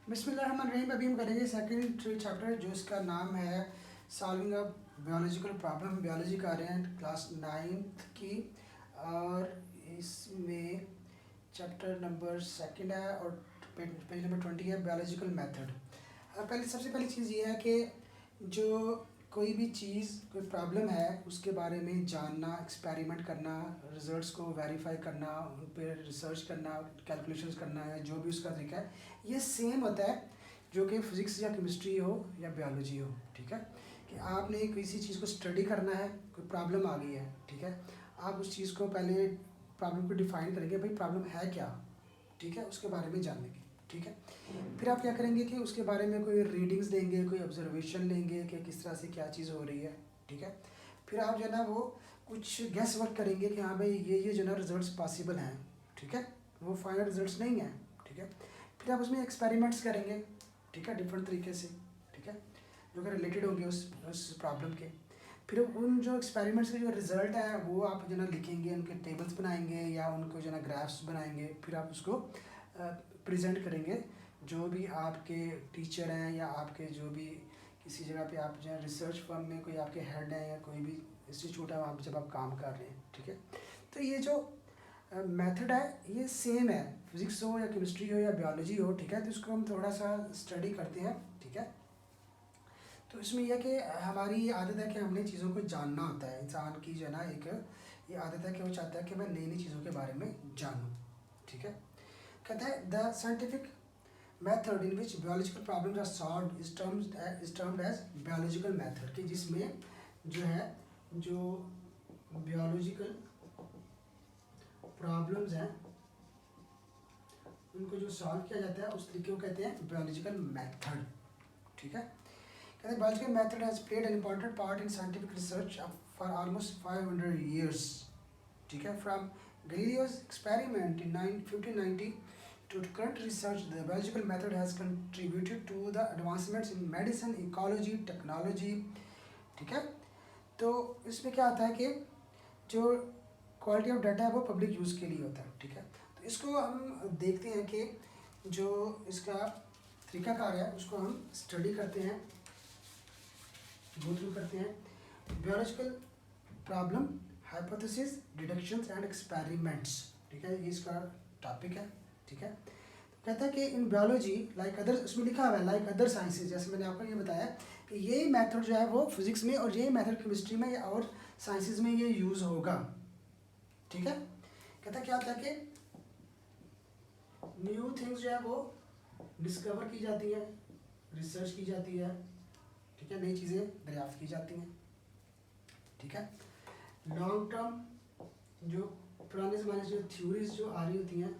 बिस्मिल्लाहिर्रहमानिर्रहीम। अभी हम करेंगे सेकंड चैप्टर जो इसका नाम है solving a biological problem. Biology का रहे हैं क्लास 9th की, और इसमें चैप्टर नंबर सेकंड है और पेज नंबर 20 है, बायोलॉजिकल मेथड। सबसे पहली चीज़ ये है कि जो कोई भी चीज़, कोई प्रॉब्लम है, उसके बारे में जानना, एक्सपेरिमेंट करना, रिजल्ट्स को वेरीफाई करना, उन पर रिसर्च करना, कैलकुलेशंस करना है, जो भी उसका तरीका है, ये सेम होता है जो कि फिज़िक्स या केमिस्ट्री हो या बायोलॉजी हो। ठीक है, कि आपने किसी चीज़ को स्टडी करना है, कोई प्रॉब्लम आ गई है, ठीक है, आप उस चीज़ को पहले प्रॉब्लम को डिफ़ाइन करेंगे, भाई प्रॉब्लम है क्या, ठीक है, उसके बारे में जानेंगे। ठीक है, फिर आप क्या करेंगे कि उसके बारे में कोई रीडिंग्स लेंगे, कोई ऑब्जर्वेशन लेंगे कि किस तरह से क्या चीज़ हो रही है। ठीक है, फिर आप जो है ना वो कुछ गेस वर्क करेंगे कि हाँ भाई ये जो है ना रिजल्ट्स पॉसिबल हैं। ठीक है, वो फाइनल रिजल्ट्स नहीं हैं। ठीक है, फिर आप उसमें एक्सपेरिमेंट्स करेंगे, ठीक है, डिफरेंट तरीके से, ठीक है, जो कि रिलेटेड होंगे उस प्रॉब्लम के। फिर उन जो एक्सपेरिमेंट्स के जो रिजल्ट हैं वो आप जो है ना लिखेंगे, उनके टेबल्स बनाएंगे या उनको जो है ना ग्राफ्स बनाएंगे, फिर आप उसको प्रेजेंट करेंगे। जो भी आपके टीचर हैं या आपके जो भी किसी जगह पे आप जो है रिसर्च फर्म में कोई आपके हेड हैं या कोई भी इंस्टीट्यूट है वहाँ पे जब आप काम कर रहे हैं। ठीक है, तो ये जो मेथड है ये सेम है, फिजिक्स हो या केमिस्ट्री हो या बायोलॉजी हो। ठीक है, तो इसको हम थोड़ा सा स्टडी करते हैं। ठीक है, तो इसमें यह कि हमारी ये आदत है कि हमने चीज़ों को जानना होता है। इंसान की जो है ना एक ये आदत है कि वो चाहता है कि मैं नई नई चीज़ों के बारे में जानूँ। ठीक है, कहता है the scientific method in which biological problems are solved is termed as biological method, कि जिसमें जो है जो biological problems हैं उनको जो सॉल्व किया जाता है उस तरीके को कहते हैं biological method। ठीक है, कहते हैं biological method has played an important part in scientific research for almost 500 years। ठीक है, from Galileo's experiment in 1590 to current research, the biological method has contributed to the advancements in medicine, ecology, technology। ठीक है, तो इसमें क्या आता है कि जो क्वालिटी ऑफ डाटा है वो पब्लिक यूज़ के लिए होता है। ठीक है, तो इसको हम देखते हैं कि जो इसका तरीकाकार है उसको हम स्टडी करते हैं, गो थ्रू करते हैं। Biological problem, hypothesis, deductions and experiments. ठीक है, ये इसका टॉपिक है। ठीक है, तो कहता है कि इन बायोलॉजी लाइक अदर, उसमें लिखा हुआ है लाइक अदर साइंसेज, जैसे मैंने आपको ये बताया कि यही मेथड जो है वो फिजिक्स में और यही मेथड केमिस्ट्री में और साइंसेज में ये यूज़ होगा। ठीक है, कहता क्या होता है कि न्यू थिंग्स जो है वो डिस्कवर की जाती है, रिसर्च की जाती है। ठीक है, नई चीज़ें दरियाफ्त की जाती हैं। ठीक है, लॉन्ग टर्म जो पुराने ज़माने से जो थ्योरीज जो आ रही होती हैं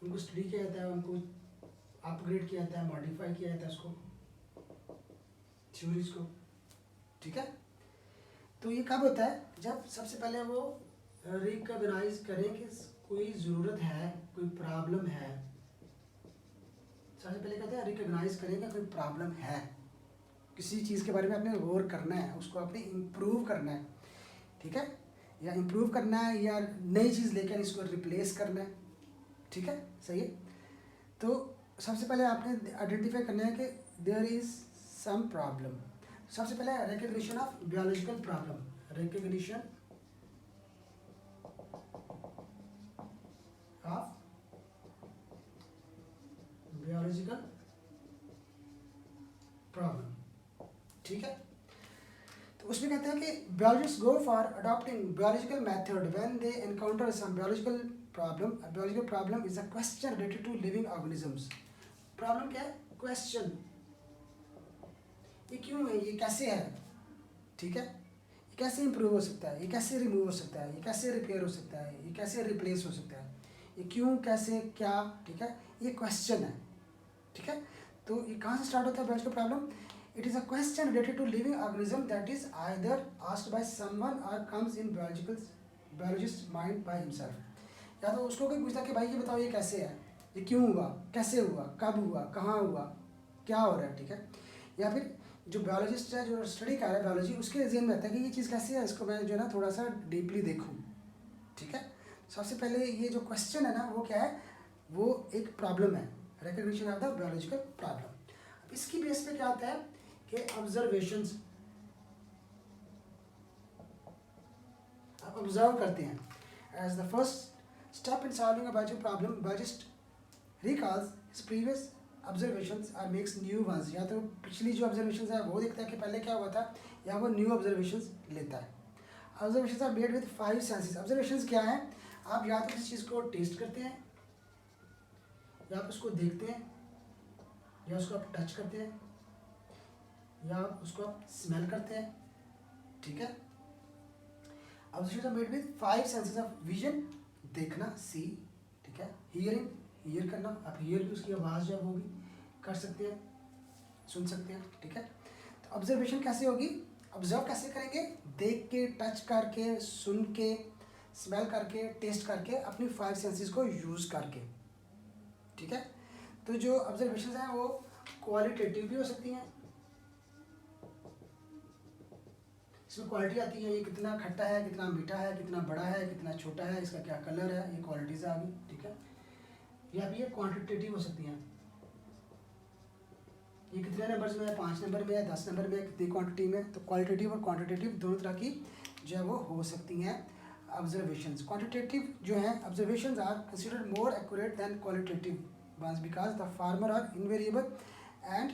उनको स्टडी किया जाता है, उनको अपग्रेड किया जाता है, मॉडिफाई किया जाता है उसको, थ्योरीज को। ठीक है, तो ये कब होता है, जब सबसे पहले वो रिकॉग्नाइज करें कि कोई ज़रूरत है, कोई प्रॉब्लम है। सबसे पहले कहते हैं रिकॉग्नाइज करें कि कोई प्रॉब्लम है, किसी चीज़ के बारे में आपने गौर करना है, उसको आपने इम्प्रूव करना है। ठीक है, या इम्प्रूव करना है या नई चीज़ लेकर इसको रिप्लेस करना है। ठीक है, सही है। तो सबसे पहले आपने आइडेंटिफाई करना है कि देयर इज सम प्रॉब्लम। सबसे पहले recognition of biological problem, recognition of biological problem. ठीक है, तो उसमें कहते हैं कि biologists go for adopting biological method when they encounter some biological problem। A biological problem is a question related to living organisms। Problem क्या है, question, ये क्यों है, ये कैसे है। ठीक है, ये कैसे इंप्रूव हो सकता है, ये कैसे रिमूव हो सकता है, ये कैसे रिपेयर हो सकता है, ये कैसे रिप्लेस हो सकता है, ये क्यों, कैसे, क्या। ठीक है, ये क्वेश्चन है। ठीक है, तो ये कहाँ से स्टार्ट होता है biological problem. It is a question related to living organism that is either asked by someone or comes in biologist mind by himself. या तो उसको कोई पूछता है कि भाई ये बताओ ये कैसे है, ये क्यों हुआ, कैसे हुआ, कब हुआ, कहाँ हुआ, क्या हो रहा है। ठीक है, या फिर जो बायोलॉजिस्ट है, जो स्टडी कर रहा है बायोलॉजी, उसके जहन में आता है कि ये चीज़ कैसी है, इसको मैं जो है ना थोड़ा सा डीपली देखूँ। ठीक है, सबसे पहले ये जो क्वेश्चन है ना वो क्या है, वो एक प्रॉब्लम है, recognition of the biological problem. इसकी बेस पे क्या होता है कि ऑब्जर्वेशंस आप ऑब्जर्व करते हैं। As the first step in solving a biological problem, biologist recalls his previous observations or makes new ones। या तो पिछली जो observations है वो देखता है कि पहले क्या हुआ था, या वो new observations लेता है। Observations are made with 5 senses। observations क्या है, आप या तो किसी चीज़ को टेस्ट करते हैं, या आप उसको देखते हैं, या उसको आप टच करते हैं, या आप उसको आप स्मेल करते हैं, ठीक है। Observations are made with 5 senses of vision, देखना सी, ठीक है, हियरिंग हियर करना, आप हियर भी उसकी आवाज़ जो है वो भी कर सकते हैं, सुन सकते हैं, ठीक है। तो ऑब्जर्वेशन कैसे होगी, ऑब्जर्व कैसे करेंगे, देख के, टच करके, सुन के, स्मेल करके, टेस्ट करके, अपनी 5 सेंसेस को यूज़ करके, ठीक है। तो जो ऑब्जर्वेशन हैं वो क्वालिटेटिव भी हो सकती हैं, इसमें क्वालिटी आती है, ये कितना खट्टा है, कितना मीठा है, कितना बड़ा है, कितना छोटा है, इसका क्या कलर है, ये क्वालिटीज़ आ गई, ठीक है। या भी ये क्वांटिटेटिव हो सकती हैं, ये कितने नंबर्स में है, 5 नंबर में है, 10 नंबर में है, कितनी क्वांटिटी में। तो क्वालिटेटिव और क्वांटिटेटिव दोनों तरह की जो है वो हो सकती हैं ऑब्जर्वेशंस। क्वांटिटेटिव जो है observations are considered more accurate than qualitative ones because the former are invariable and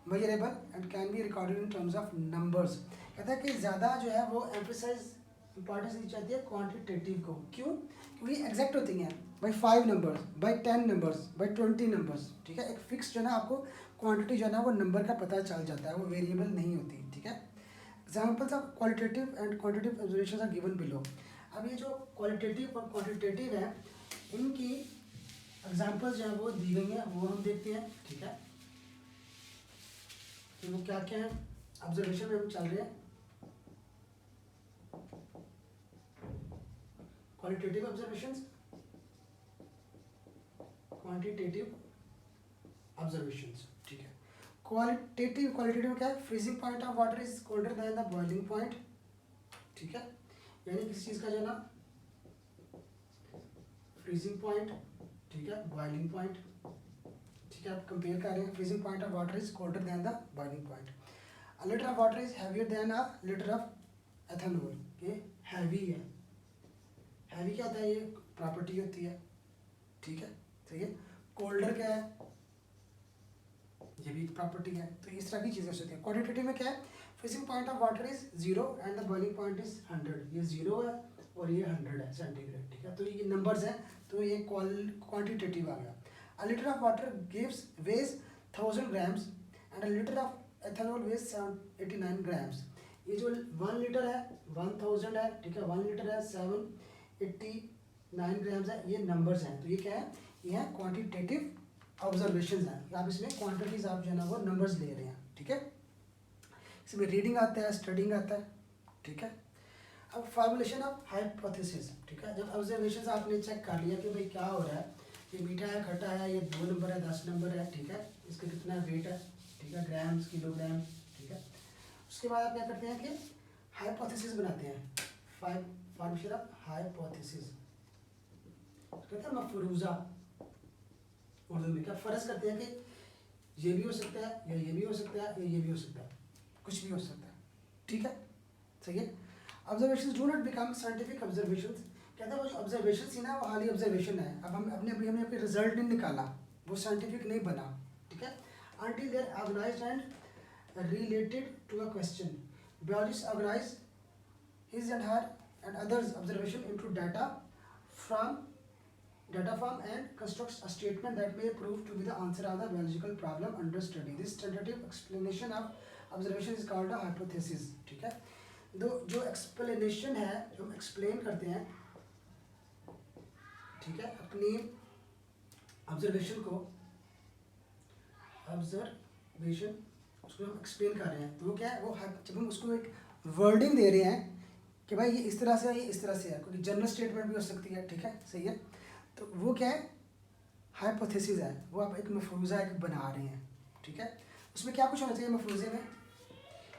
measurable and can be recorded in terms of numbers. कहता है कि ज़्यादा जो है वो एम्फेसाइज इंपॉर्टेंस दी जाती है क्वांटिटेटिव को। क्यों? क्योंकि एग्जैक्ट होती हैं, by 5 numbers, by 10 numbers, by 20 numbers, ठीक है। एक फिक्स जो है ना आपको क्वांटिटी जो है ना वो नंबर का पता चल जाता है, वो वेरिएबल नहीं होती, ठीक है। Examples of qualitative and quantitative observations are given below. अब ये जो क्वालिटेटिव और क्वांटिटेटिव है इनकी एग्जाम्पल्स जो है वो दी गई हैं, वो हम देखते हैं, ठीक है। तो वो क्या क्या है, ऑब्जर्वेशन में हम चल रहे हैं। क्वालिटेटिव ऑब्जर्वेशंस, क्वांटिटेटिव ऑब्जर्वेशंस, ठीक है। क्वालिटेटिव क्या है, freezing point of water is colder than the boiling point, ठीक है। यानी किसी चीज़ का जो ना फ्रीजिंग पॉइंट, ठीक है, बॉइलिंग पॉइंट, ठीक है, आप कंपेयर कर रहे हैं। Freezing point of water is colder than the boiling point. A litre of water is heavier than a litre of ethanol. ये हैवी है, हैवी क्या होता है, ये प्रॉपर्टी होती है, ठीक है, सही है। कोल्डर क्या है, ये भी प्रॉपर्टी है। तो इस तरह की चीज़ें हो सकती हैं। क्वांटिटेटिव में क्या है, freezing point of water is 0 and the boiling point is 100। ये 0 है और ये 100 है सेंटीग्रेड, ठीक है। तो ये नंबर्स हैं, तो ये क्वांटिटेटिव आ गया। A litre of water gives weighs 1000 grams and a litre of ethanol weighs 789 grams. ये जो 1 लीटर है 1000 है, ठीक है, 1 लीटर है 789 ग्राम्स है, ये नंबर्स हैं। तो ये क्या है, ये है क्वांटिटेटिव ऑब्जर्वेशन है। आप इसमें क्वांटिटीज आप जो है ना वो नंबर्स ले रहे हैं, ठीक है। इसमें रीडिंग आता है, स्टडिंग आता है, ठीक है। अब फॉर्मुलेशन ऑफ हाइपोथेसिस, ठीक है। जब ऑब्जर्वेशन आपने चेक कर लिया कि भाई क्या हो रहा है, ये मीठा है, खट्टा है, ये 2 नंबर है, 10 नंबर है, ठीक है, इसका कितना वेट है, ठीक है, ग्राम्स, किलोग्राम, ठीक है। उसके बाद आप क्या करते हैं कि हाइपोथेसिस बनाते हैं। फॉर्मुलेशन ऑफ हाइपोथेसिस कहते हैं मफरूजा उर्दू में। क्या फर्ज करते हैं कि ये भी हो सकता है, या ये भी हो सकता है, या ये भी हो सकता है, कुछ भी हो सकता है, ठीक है, सही है। Observations do not become scientific observations. कहता है वो जो ऑब्जर्वेशन थी ना वो हाली ऑब्जर्वेशन है। अब हम अपने अभी हमने कोई रिजल्ट नहीं निकाला, वो साइंटिफिक नहीं बना, ठीक है। until they are organized and related to a question. Biologists organize his and her and others' observation into data from and constructs a statement that may prove to be the answer of the biological problem under study. This tentative explanation of observation is called a hypothesis. ठीक है, जो explanation है, जो हम explain करते हैं, ठीक है, अपनी observation को उसको हम explain कर रहे हैं, तो वो क्या है, वो जब हम उसको एक wording दे रहे हैं कि भाई ये इस तरह से है, ये इस तरह से है, क्योंकि जनरल स्टेटमेंट भी हो सकती है, ठीक है, सही है। तो वो क्या है, हाइपोथेसिस है, वो आप एक मफरूज़ा एक बना रहे हैं, ठीक है। उसमें क्या कुछ होना चाहिए मफरूज़े में,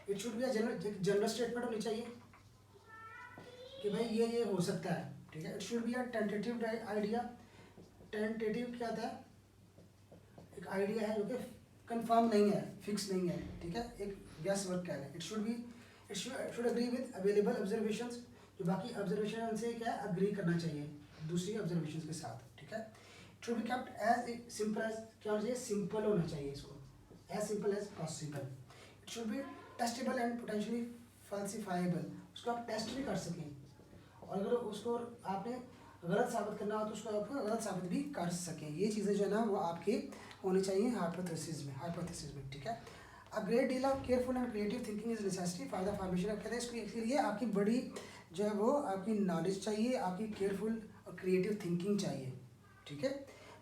it should be a general statement होनी चाहिए कि भाई ये हो सकता है, ठीक है। It should be a tentative idea. Tentative क्या होता है, आइडिया है जो कि कंफर्म नहीं है, फिक्स नहीं है, ठीक है, एक गैस वर्क कह रहे हैं। It should agree with available observations, जो बाकी ऑब्जर्वेशन है उनसे क्या है, अग्री करना चाहिए दूसरी ऑब्जर्वेशंस के साथ, ठीक है। It should be kept as simple as, क्या होना चाहिए, सिंपल होना चाहिए इसको, as simple as possible. It should be testable and potentially falsifiable, उसको आप टेस्ट भी कर सकें, और अगर उसको आपने गलत साबित करना हो तो उसको आप गलत साबित भी कर सकें। ये चीज़ें जो है ना वो आपकी होनी चाहिए हाइपोथेसिस में, ठीक है। A great deal of careful and creative thinking is necessary for the formation of, कहते हैं इसके लिए आपकी बड़ी जो है वो आपकी नॉलेज चाहिए, आपकी केयरफुल और क्रिएटिव थिंकिंग चाहिए, ठीक है।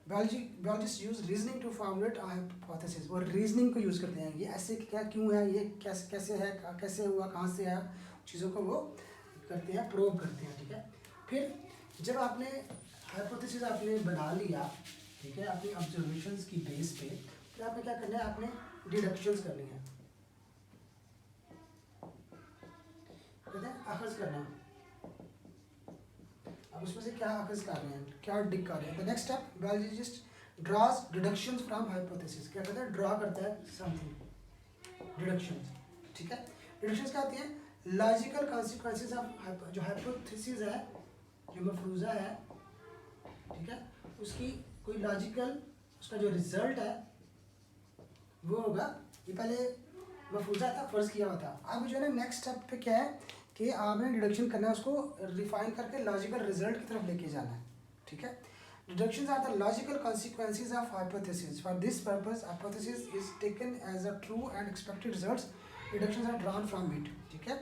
Biologist use reasoning to formulate hypothesis, वो रीजनिंग को यूज़ करते हैं, ये ऐसे क्या क्यों है, ये कैसे है, कैसे हुआ, कहाँ से आया, चीज़ों को वो करते हैं, प्रूव करते हैं, ठीक है। फिर जब आपने हाइपोथेसिस आपने बना लिया, ठीक है, अपनी ऑब्जर्वेशंस की बेस पे, फिर आपने क्या करना है, आपने डिडक्शंस करनी है, कहते हैं अखज़ करना। अब उसमें से क्या अखज़ कर रहे हैं, क्या डिक कर रहे हैं। The next step, biologist draws deductions from hypothesis, क्या कहते हैं, ड्रॉ करता है समथिंग, डिडक्शंस, ठीक है। डिडक्शंस क्या होती हैं, लॉजिकल कॉन्सिक्वेंसेस ऑफ जो हाइपोथेसिस है, जो मफरूज़ा है, ठीक है, उसकी कोई लॉजिकल उसका जो रिजल्ट है वो होगा, ये पहले मफरूज़ा था, फ़र्ज़ किया हुआ था। अब जो है ना नेक्स्ट स्टेप पे क्या है कि आपने डिडक्शन करना है, उसको रिफाइन करके लॉजिकल रिजल्ट की तरफ लेके जाना है, ठीक है। Deductions are the logical consequences of hypothesis, for this purpose hypothesis is taken as a true and expected results, deductions are drawn from it, ठीक है,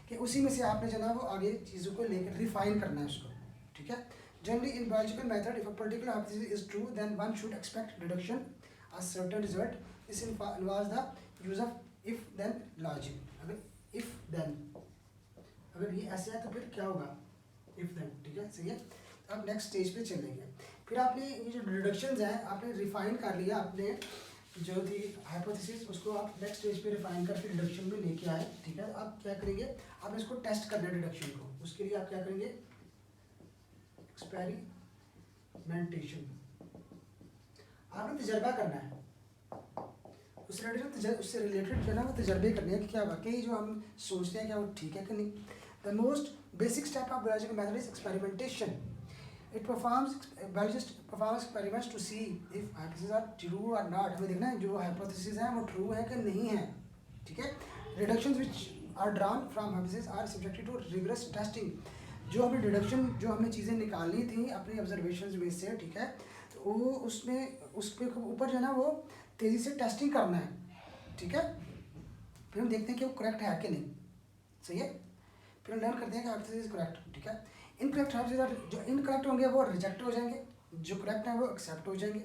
कि उसी में से आपने जो है वो आगे चीज़ों को लेकर रिफाइन करना है उसको, ठीक है। Generally, in biological method, if a particular hypothesis is true, then one should expect deduction a certain result. This involves the use of if-then logic. अगर if-then, अगर ये ऐसे है तो फिर क्या होगा, if-then, ठीक है, सही है। अब नेक्स्ट स्टेज पे चलेंगे। फिर आपने ये जो डिडक्शंस हैं आपने रिफाइन कर लिया, आपने जो थी हाइपोथेसिस उसको आप नेक्स्ट स्टेज पे रिफाइन करके डिडक्शन में लेके आए, ठीक है। आप क्या करेंगे, आपने इसको टेस्ट करना है डिडक्शन को, उसके लिए आप क्या करेंगे, एक्सपेरिमेंटेशन, आपने तजर्बा करना है, उससे रिलेटेड जो है ना वो तजर्बे करने हैं कि क्या वाकई जो हम सोचते हैं क्या वो ठीक है कि नहीं। The most basic step of biological method is experimentation. Biologist performs experiments to see if hypothesis are true और नॉट। हमें देखना है जो हाइपोथेसिस हैं वो ट्रू है कि नहीं है, ठीक है। Reductions which are drawn from hypothesis are subjected to rigorous testing. जो हमने डिडक्शन जो हमने चीज़ें निकालनी थी अपनी ऑब्जर्वेशन में से, ठीक है, तो वो उसमें उसके ऊपर जो है ना वो तेज़ी से टेस्टिंग करना है, ठीक है। फिर हम देखते हैं कि वो करेक्ट है कि नहीं, सही है। फिर हम लर्न करते हैं कि हाइपोथेसिस करेक्ट, ठीक है। इनकरेक्ट हाइपोथेसिस, जो इनकरेक्ट होंगे वो रिजेक्ट हो जाएंगे, जो करेक्ट है वो एक्सेप्ट हो जाएंगे,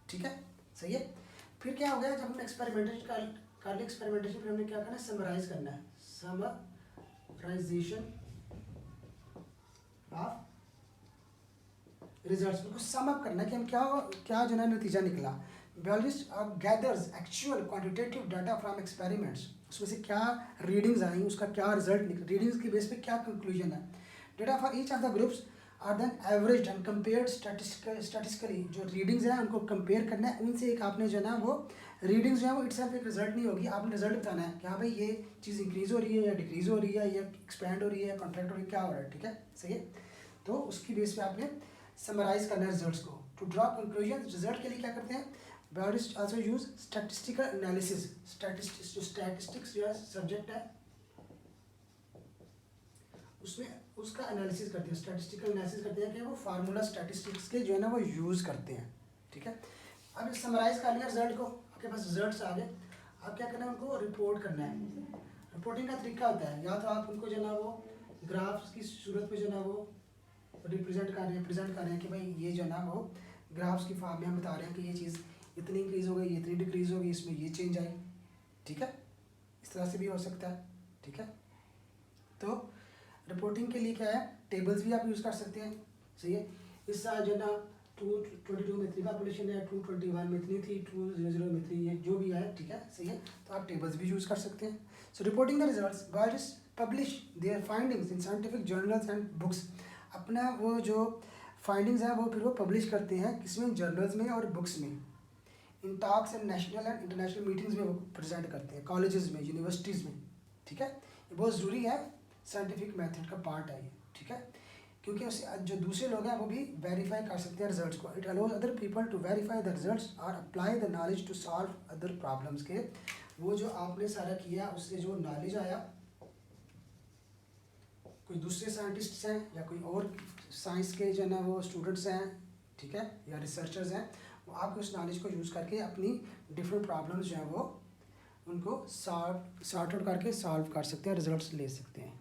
ठीक है, सही है। फिर क्या हो गया, जब हमने एक्सपेरिमेंटेशन कर लिया, एक्सपेरिमेंटेशन फिर हमने क्या करना है, समराइज करना है, समराइजेशन ऑफ रिजल्ट्स, उनको सम अप करना है कि हम क्या क्या जो है नतीजा निकला। Biologist gathers actual quantitative data from experiments, उसमें से क्या रीडिंग्स आई, उसका क्या रिजल्ट निकला, रीडिंग्स की बेस पे क्या कंक्लूजन है। Data for each of the groups are then average and compared statistically, जो रीडिंग्स हैं उनको कंपेयर करना है, उनसे एक आपने जो है ना वो रीडिंग्स जो है वो इटसेल्फ एक रिजल्ट नहीं होगी, आपने रिजल्ट बताना है कि हाँ भाई ये चीज़ इंक्रीज़ हो रही है या डिक्रीज़ हो रही है या एक्सपैंड हो रही है, कॉन्ट्रैक्ट हो रही है, क्या हो रहा है, ठीक है, सही है। तो उसकी बेस पे आपने समराइज करना है रिजल्ट्स को। टू ड्रॉ कंक्लूजन, रिजल्ट के लिए क्या करते हैं, biologist also use statistical analysis, statistics जो है सब्जेक्ट है उसमें उसका एनालिसिस करते हैं, स्टैटिस्टिकल एनालिसिस करते हैं कि वो फार्मूला स्टैटिस्टिक्स के जो है ना वो यूज़ करते हैं, ठीक है। अब समराइज कर लिया रिजल्ट को, आपके पास रिजल्ट्स आ गए, अब क्या करना है, उनको रिपोर्ट करना है। रिपोर्टिंग का तरीका होता है, या तो आप उनको जो है ना वो ग्राफ्स की सूरत में जो है ना वो रिप्रेजेंट कर रहे हैं कि भाई ये जो है ना वो ग्राफ्स की फॉर्म में हम बता रहे हैं कि ये चीज़ इतनी इंक्रीज़ हो गई, ये इतनी डिक्रीज़ हो गई, इसमें ये चेंज आई, ठीक है, इस तरह से भी हो सकता है, ठीक है। तो रिपोर्टिंग के लिए क्या है, टेबल्स भी आप यूज़ कर सकते हैं, सही है। इस साल जो ना 222 में इतनी पॉपुलेशन है, 221 में इतनी थी, 200 में इतनी है, जो भी है, ठीक है, सही है। तो आप टेबल्स भी यूज़ कर सकते हैं। So reporting the results, biologist publish their findings in scientific journals and books, अपना वो जो फाइंडिंग्स हैं वो फिर वो पब्लिश करते हैं किसमें, जर्नल्स में और बुक्स में। In talks and national and international meetings में वो प्रेजेंट करते हैं, कॉलेजेस में, यूनिवर्सिटीज़ में, ठीक है। ये बहुत ज़रूरी है, साइंटिफिक मेथड का पार्ट है ये, ठीक है, क्योंकि उससे जो दूसरे लोग हैं वो भी वेरीफाई कर सकते हैं रिजल्ट्स को। It allows other people to verify the results और apply the knowledge to solve other problems के। वो जो आपने सारा किया उससे जो नॉलेज आया, कोई दूसरे साइंटिस्ट्स हैं या कोई और साइंस के जो है ना वो स्टूडेंट्स हैं, ठीक है, या रिसर्चर्स हैं, वो आपके उस नॉलेज को यूज़ करके अपनी डिफरेंट प्रॉब्लम्स जो हैं वो उनको सॉर्ट आउट करके सॉल्व कर सकते हैं, रिजल्ट्स ले सकते हैं।